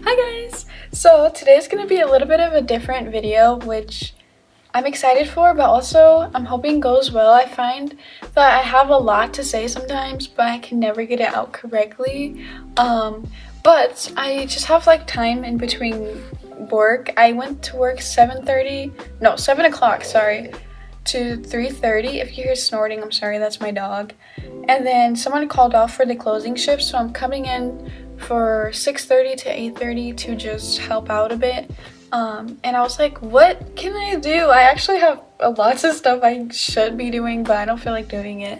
Hi guys! So today's gonna be a little bit of a different video, which I'm excited for, but also I'm hoping goes well. I find that I have a lot to say sometimes, but I can never get it out correctly. But I just have like time in between work. I went to work 7 o'clock, sorry, to 3:30. If you hear snorting, I'm sorry, that's my dog. And then someone called off for the closing shift, so I'm coming in for 6:30 to 8:30 to just help out a bit. And I was like, what can I do? I actually have lots of stuff I should be doing, but I don't feel like doing it.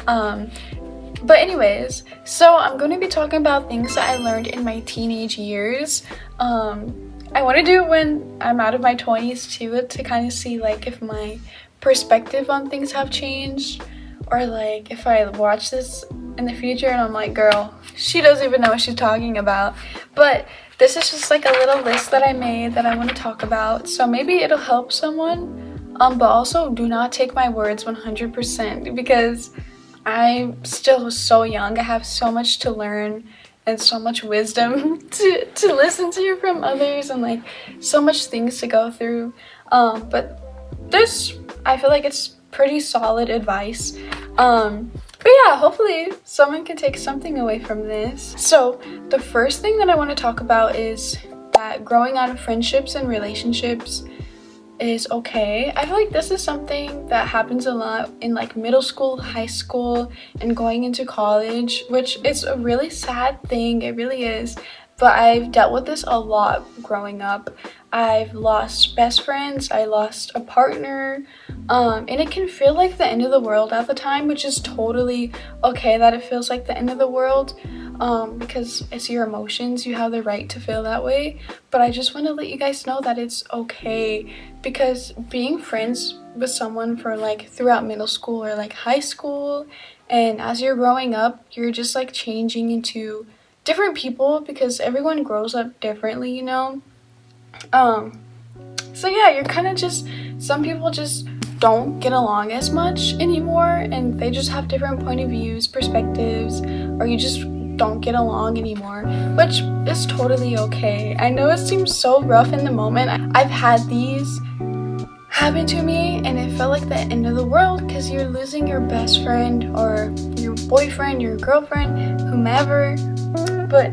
But anyways, so I'm going to be talking about things that I learned in my teenage years. I want to do it when I'm out of my 20s too, to kind of see like if my perspective on things have changed, or like if I watch this in the future and I'm like, girl, she doesn't even know what she's talking about. But this is just like a little list that I made that I want to talk about, so maybe it'll help someone. But also do not take my words 100%, because I'm still so young. I have so much to learn and so much wisdom to listen to from others, and like so much things to go through. But this, I feel like it's pretty solid advice. But yeah, hopefully someone can take something away from this. So the first thing that I want to talk about is that growing out of friendships and relationships is okay. I feel like this is something that happens a lot in like middle school, high school, and going into college, which is a really sad thing. It really is. But I've dealt with this a lot growing up. I've lost best friends, I lost a partner, and it can feel like the end of the world at the time, which is totally okay that it feels like the end of the world, because it's your emotions, you have the right to feel that way. But I just want to let you guys know that it's okay, because being friends with someone for like throughout middle school or like high school, and as you're growing up, you're just like changing into different people, because everyone grows up differently, you know. So yeah, you're kind of just, some people just don't get along as much anymore, and they just have different point of views, perspectives, or you just don't get along anymore, which is totally okay. I know it seems so rough in the moment. I've had these happen to me, and it felt like the end of the world, because you're losing your best friend or your boyfriend, your girlfriend, whomever. But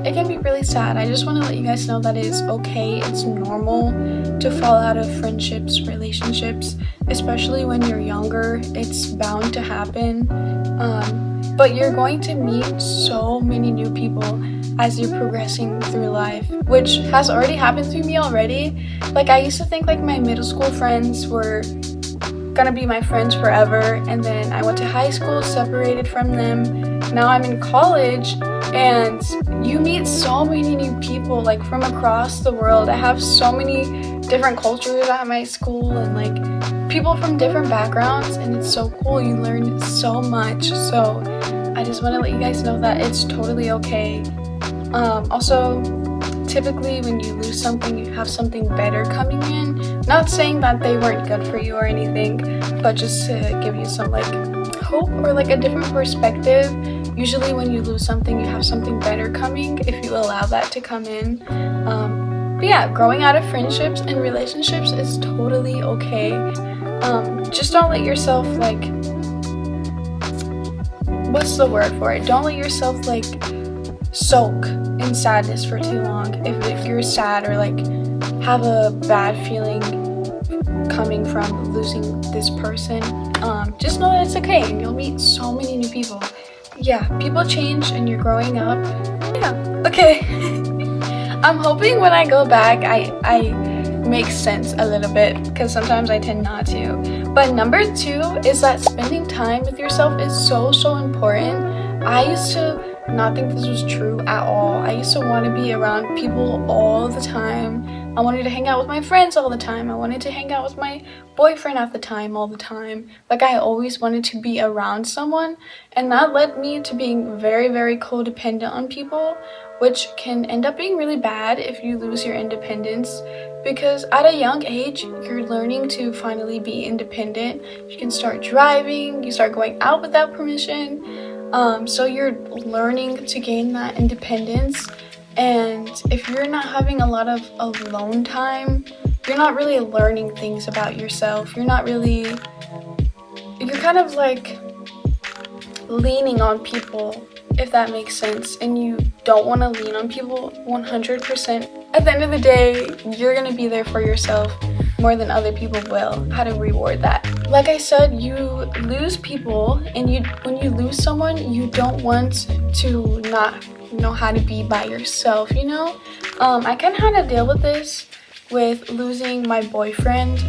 it can be really sad. I just want to let you guys know that it's okay. It's normal to fall out of friendships, relationships, especially when you're younger. It's bound to happen. But you're going to meet so many new people as you're progressing through life, which has already happened to me already. Like, I used to think like my middle school friends were gonna be my friends forever, and then I went to high school, separated from them. Now I'm in college, and you meet so many new people like from across the world. I have so many different cultures at my school, and like people from different backgrounds, and it's so cool. You learn so much. So I just want to let you guys know that it's totally okay. Also, typically when you lose something, you have something better coming in. Not saying that they weren't good for you or anything, but just to give you some like hope or like a different perspective. Usually when you lose something, you have something better coming if you allow that to come in. But yeah, growing out of friendships and relationships is totally okay. Just don't let yourself like, what's the word for it? Don't let yourself like soak in sadness for too long. If you're sad or like have a bad feeling coming from losing this person, just know that it's okay, and you'll meet so many new people. Yeah, people change and you're growing up. Yeah, okay. I'm hoping when I go back I make sense a little bit, because sometimes I tend not to. But number 2 is that spending time with yourself is so important. I used to not think this was true at all. I used to want to be around people all the time. I wanted to hang out with my friends all the time. I wanted to hang out with my boyfriend at the time all the time. Like, I always wanted to be around someone, and that led me to being very codependent on people, which can end up being really bad if you lose your independence, because at a young age you're learning to finally be independent. You can start driving, you start going out without permission, so you're learning to gain that independence. And if you're not having a lot of alone time, you're not really learning things about yourself. You're kind of like leaning on people, if that makes sense. And you don't want to lean on people 100%. At the end of the day, you're going to be there for yourself more than other people will. How to reward that? Like I said, you lose people, and when you lose someone, you don't want to not know how to be by yourself, you know? I kind of had to deal with this with losing my boyfriend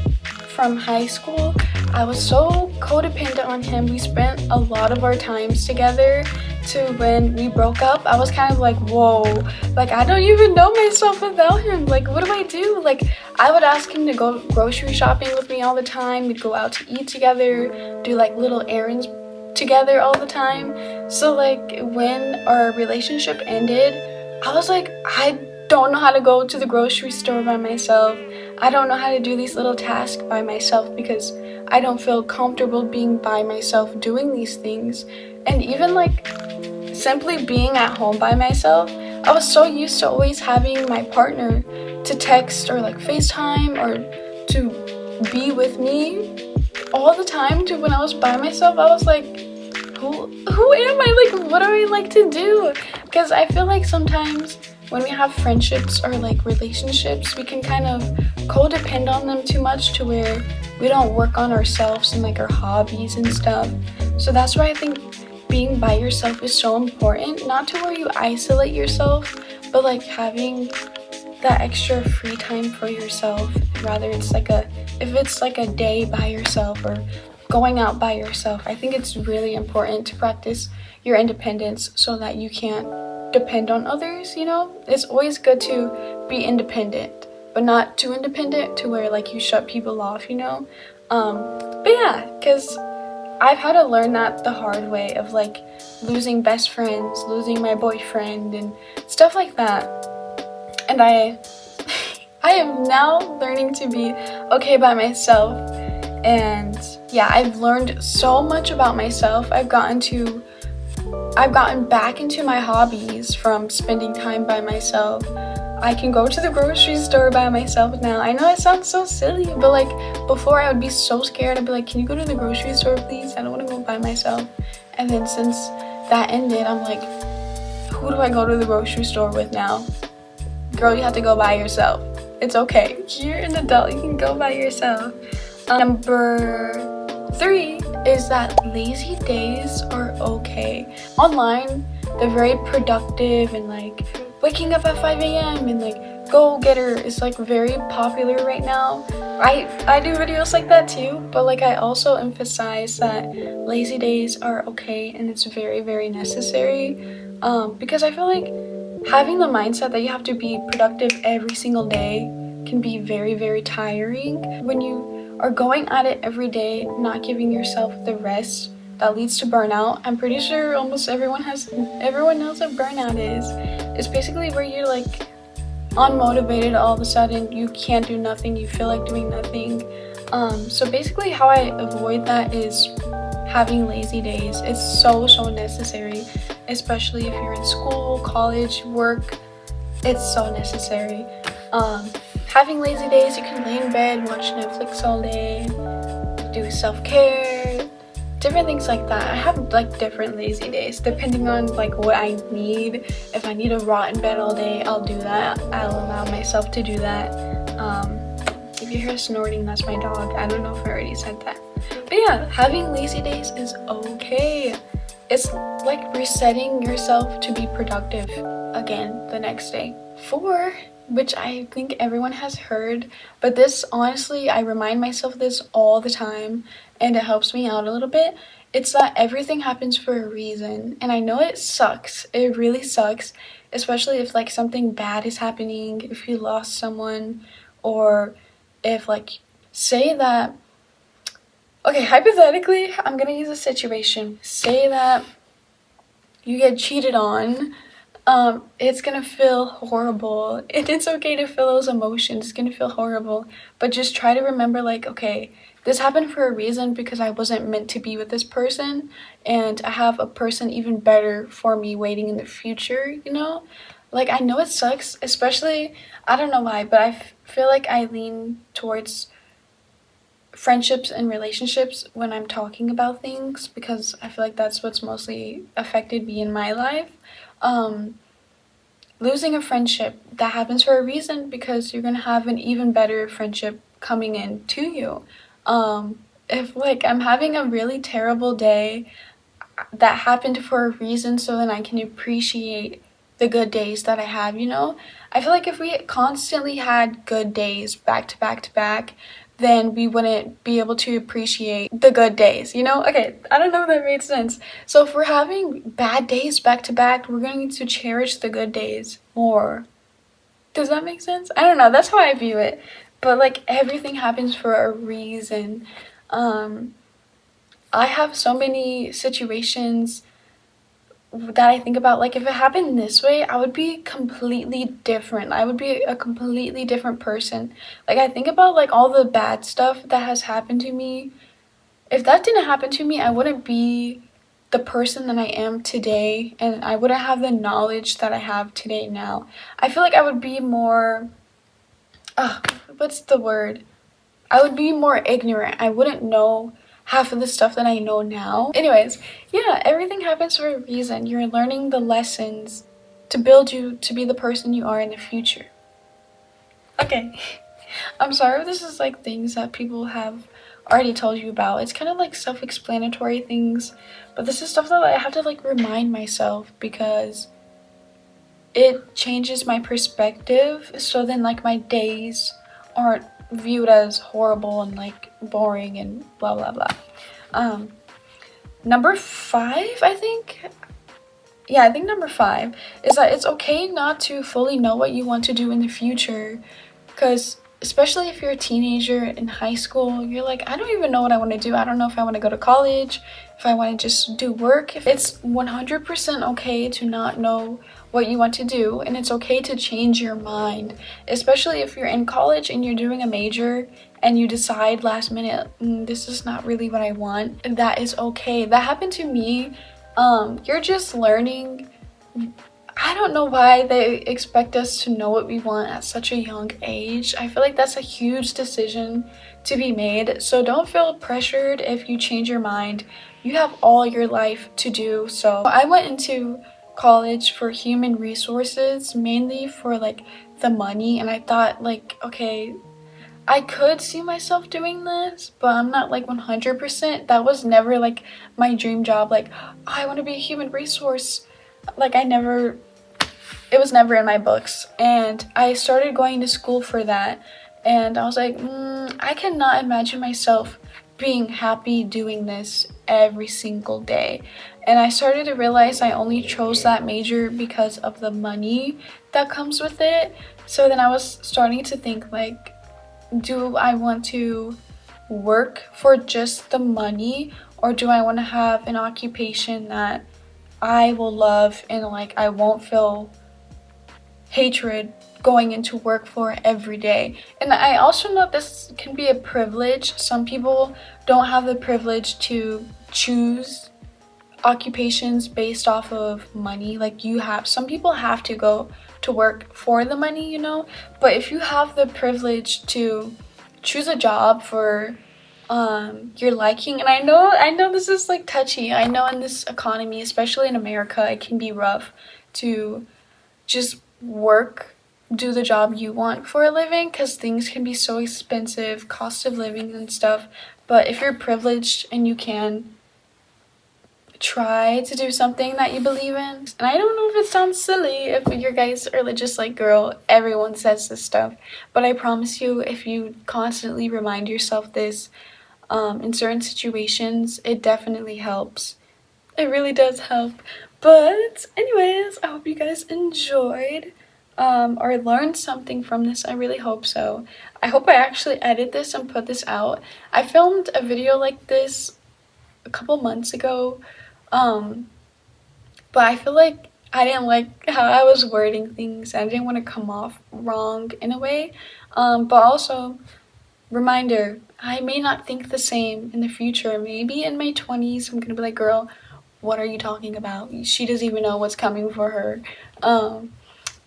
from high school. I was so codependent on him. We spent a lot of our times together. To when we broke up, I was kind of like, whoa, like I don't even know myself without him. Like, what do I do? Like, I would ask him to go grocery shopping with me all the time. We'd go out to eat together, do like little errands together all the time. So like when our relationship ended, I was like, I don't know how to go to the grocery store by myself. I don't know how to do these little tasks by myself because I don't feel comfortable being by myself doing these things. And even like simply being at home by myself, I was so used to always having my partner to text or like FaceTime or to be with me all the time. To when I was by myself, I was like, who am I? Like, what do I like to do? Because I feel like sometimes when we have friendships or like relationships, we can kind of codepend on them too much to where we don't work on ourselves and like our hobbies and stuff. So that's why I think being by yourself is so important. Not to where you isolate yourself, but like having that extra free time for yourself. Rather if it's like a day by yourself or going out by yourself, I think it's really important to practice your independence so that you can't depend on others, you know? It's always good to be independent, but not too independent to where like you shut people off, you know? But yeah, because I've had to learn that the hard way of like losing best friends, losing my boyfriend and stuff like that. And I am now learning to be okay by myself. And yeah, I've learned so much about myself. I've gotten back into my hobbies from spending time by myself. I can go to the grocery store by myself now. I know it sounds so silly, but like before I would be so scared. I'd be like, can you go to the grocery store please? I don't want to go by myself. And then since that ended, I'm like, who do I go to the grocery store with now? Girl, you have to go by yourself. It's okay. You're an adult. You can go by yourself. Number 3 is that lazy days are okay. Online, they're very productive and like waking up at 5 a.m. and like go-getter is like very popular right now. I do videos like that too, but like I also emphasize that lazy days are okay and it's very, very necessary. Because I feel like having the mindset that you have to be productive every single day can be very, very tiring. When you are going at it every day, not giving yourself the rest, that leads to burnout. I'm pretty sure almost everyone knows what burnout is. It's basically where you're like unmotivated all of a sudden, you can't do nothing, you feel like doing nothing. So basically how I avoid that is having lazy days. It's so necessary, especially if you're in school, college, work. It's so necessary. Having lazy days, you can lay in bed, watch Netflix all day, do self-care, different things like that. I have like different lazy days depending on like what I need. If I need to rot in bed all day, I'll do that. I'll allow myself to do that. If you hear snorting, that's my dog. I don't know if I already said that. But yeah, having lazy days is okay. It's like resetting yourself to be productive again the next day. 4, which I think everyone has heard, but this honestly, I remind myself this all the time and it helps me out a little bit. It's that everything happens for a reason. And I know it sucks. It really sucks, especially if like something bad is happening, if you lost someone, or if like, say that, okay, hypothetically, I'm gonna use a situation. Say that you get cheated on. It's gonna feel horrible, and it's okay to feel those emotions. It's gonna feel horrible, but just try to remember like, okay, this happened for a reason because I wasn't meant to be with this person, and I have a person even better for me waiting in the future, you know? Like, I know it sucks, especially, I don't know why, but feel like I lean towards friendships and relationships when I'm talking about things because I feel like that's what's mostly affected me in my life. Um, Losing a friendship, that happens for a reason because you're gonna have an even better friendship coming in to you. If like I'm having a really terrible day, that happened for a reason so then I can appreciate the good days that I have, you know? I feel like if we constantly had good days back to back to back, then we wouldn't be able to appreciate the good days, you know? Okay, I don't know if that made sense. So if we're having bad days back to back, we're going to cherish the good days more. Does that make sense? I don't know, that's how I view it. But like everything happens for a reason. Um, I have so many situations that I think about, like if it happened this way, I would be completely different. I would be a completely different person. Like I think about like all the bad stuff that has happened to me. If that didn't happen to me, I wouldn't be the person that I am today and I wouldn't have the knowledge that I have today now. I feel like I would be more what's the word? I would be more ignorant. I wouldn't know half of the stuff that I know now. Anyways, yeah, everything happens for a reason. You're learning the lessons to build you to be the person you are in the future. Okay, I'm sorry if this is like things that people have already told you about. It's kind of like self-explanatory things, but this is stuff that I have to like remind myself because it changes my perspective. So then like my days aren't viewed as horrible and like boring and blah blah blah. Number 5, I think. Yeah, I think number 5 is that it's okay not to fully know what you want to do in the future, because especially if you're a teenager in high school, you're like, I don't even know what I want to do. I don't know if I want to go to college, if I want to just do work. It's 100% okay to not know what you want to do, and it's okay to change your mind, especially if you're in college and you're doing a major and you decide last minute, this is not really what I want. That is okay. That happened to me. You're just learning. I don't know why they expect us to know what we want at such a young age. I feel like that's a huge decision to be made. So don't feel pressured if you change your mind. You have all your life to do. So I went into college for human resources, mainly for like the money. And I thought like, okay, I could see myself doing this, but I'm not like 100%. That was never like my dream job. Like, oh, I want to be a human resource. Like it was never in my books. And I started going to school for that. And I was like, I cannot imagine myself being happy doing this every single day. And I started to realize I only chose that major because of the money that comes with it. So then I was starting to think like, do I want to work for just the money, or do I want to have an occupation that I will love and like I won't feel hatred going into work for every day? And I also know this can be a privilege. Some people don't have the privilege to choose occupations based off of money. Like some people have to go to work for the money, you know? But if you have the privilege to choose a job for your liking, and I know this is like touchy. I know in this economy, especially in America, it can be rough to just do the job you want for a living because things can be so expensive, cost of living and stuff. But if you're privileged and you can try to do something that you believe in. And I don't know if it sounds silly if you guys are just like, girl, everyone says this stuff. But I promise you, if you constantly remind yourself this in certain situations, it definitely helps. It really does help. But anyways, I hope you guys enjoyed or learned something from this. I really hope so. I hope I actually edit this and put this out. I filmed a video like this a couple months ago, but I feel like I didn't like how I was wording things. I didn't want to come off wrong in a way. But also, reminder, I may not think the same in the future. Maybe in my 20s, I'm gonna be like, girl, what are you talking about? She doesn't even know what's coming for her.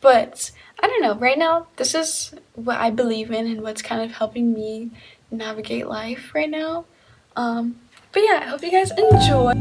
But I don't know, right now this is what I believe in and what's kind of helping me navigate life right now. But yeah, I hope you guys enjoy.